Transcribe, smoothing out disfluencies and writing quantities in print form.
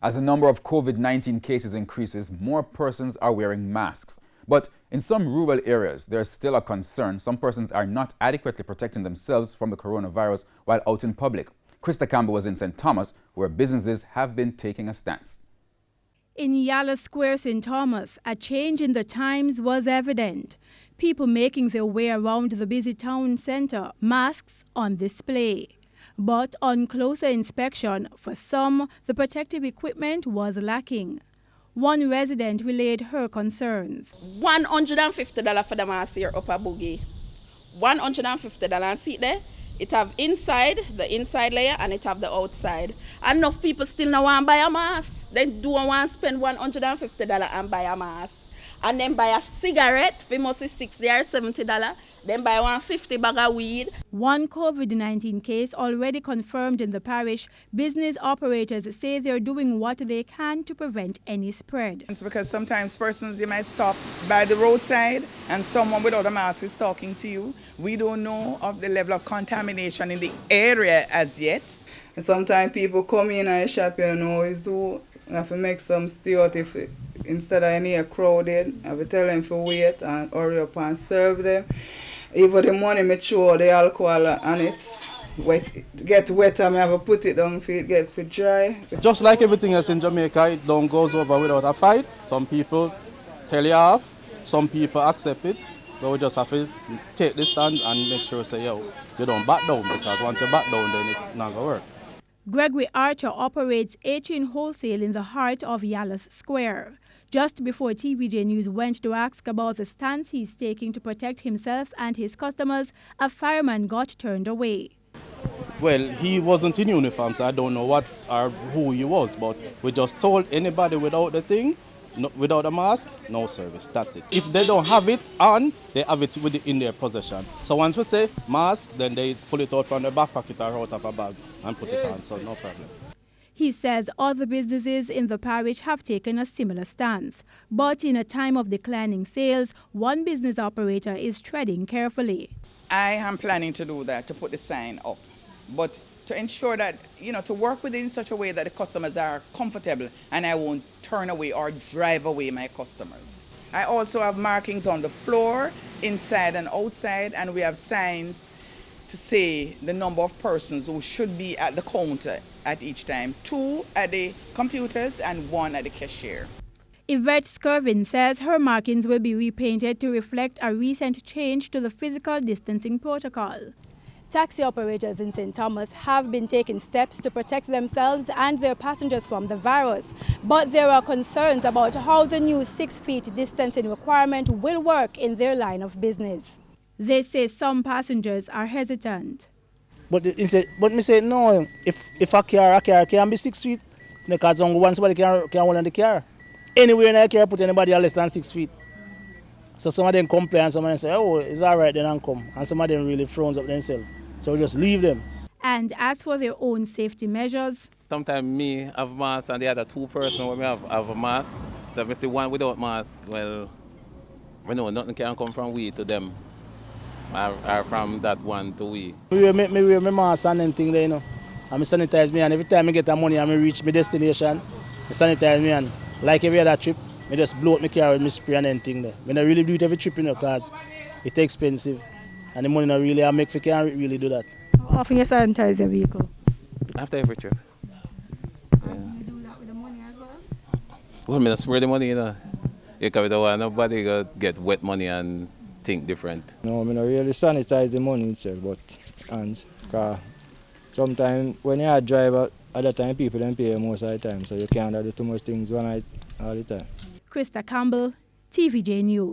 As the number of COVID-19 cases increases, more persons are wearing masks. But in some rural areas, there is still a concern. Some persons are not adequately protecting themselves from the coronavirus while out in public. Krista Campbell was in St. Thomas, where businesses have been taking a stance. In Yala Square, St. Thomas, a change in the times was evident. People making their way around the busy town centre, masks on display. But on closer inspection, for some, the protective equipment was lacking. One resident relayed her concerns. $150 for the mask here up a boogie. $150. See there? It have the inside layer, and it have the outside. Enough people still not want to buy a mask. They don't want to spend $150 and buy a mask. And then buy a cigarette for mostly $60 or $70. Then buy 150 bag of weed. One COVID-19 case already confirmed in the parish. Business operators say they're doing what they can to prevent any spread. It's because sometimes persons, you might stop by the roadside and someone without a mask is talking to you. We don't know of the level of contamination in the area as yet. And sometimes people come in and shop, you know, you have to make some steward if instead of any crowded, I will tell them to wait and hurry up and serve them. Even the money, make sure the alcohol and it's wet, get wet, and I have to put it down for it get dry. Just like everything else in Jamaica, it don't goes over without a fight. Some people tell you off, some people accept it, but we just have to take the stand and make sure say, yo, you don't back down, because once you back down, then it's not going to work. Gregory Archer operates H-in Wholesale in the heart of Yallas Square. Just before TVJ News went to ask about the stance he's taking to protect himself and his customers, a fireman got turned away. Well, he wasn't in uniform, so I don't know what or who he was, but we just told anybody without the thing, without a mask, no service. That's it. If they don't have it on, they have it in their possession. So once we say mask, then they pull it out from their back pocket or out of a bag and put it on, so no problem. He says other businesses in the parish have taken a similar stance. But in a time of declining sales, one business operator is treading carefully. I am planning to do that, to put the sign up. But to ensure that, to work with it in such a way that the customers are comfortable and I won't turn away or drive away my customers. I also have markings on the floor, inside and outside, and we have signs to say the number of persons who should be at the counter at each time. 2 at the computers and 1 at the cashier. Yvette Skirvin says her markings will be repainted to reflect a recent change to the physical distancing protocol. Taxi operators in St. Thomas have been taking steps to protect themselves and their passengers from the virus. But there are concerns about how the new 6 feet distancing requirement will work in their line of business. They say some passengers are hesitant. But me say no, if a car can be 6 feet, because only one somebody can hold on the car. Anywhere in a car put anybody less than 6 feet. So some of them complain and some of them say, oh, it's all right, then I'll come. And some of them really frowns up themselves. So we just leave them. And as for their own safety measures, sometimes me have mask and the other 2 persons when we have a mask. So if I see one without mask, well, we know nothing can come from we to them. Or from that one to we. Me wear my mask and anything there, and I sanitize me, and every time I get the money and I reach my destination, I sanitize me, and like every other trip, I just blow out my car with my spray and anything there. I really do it every trip, because it's expensive, and the money not really I make, I can't really do that. How often you sanitize your vehicle? After every trip. Yeah. You do that with the money as well? Well, I spray the money, because we don't want nobody to get wet money and think different. No, I don't really sanitize the money itself, but because sometimes when you're a driver, at the time people don't pay most of the time, so you can't do too much things one night all the time. Krista Campbell, TVJ News.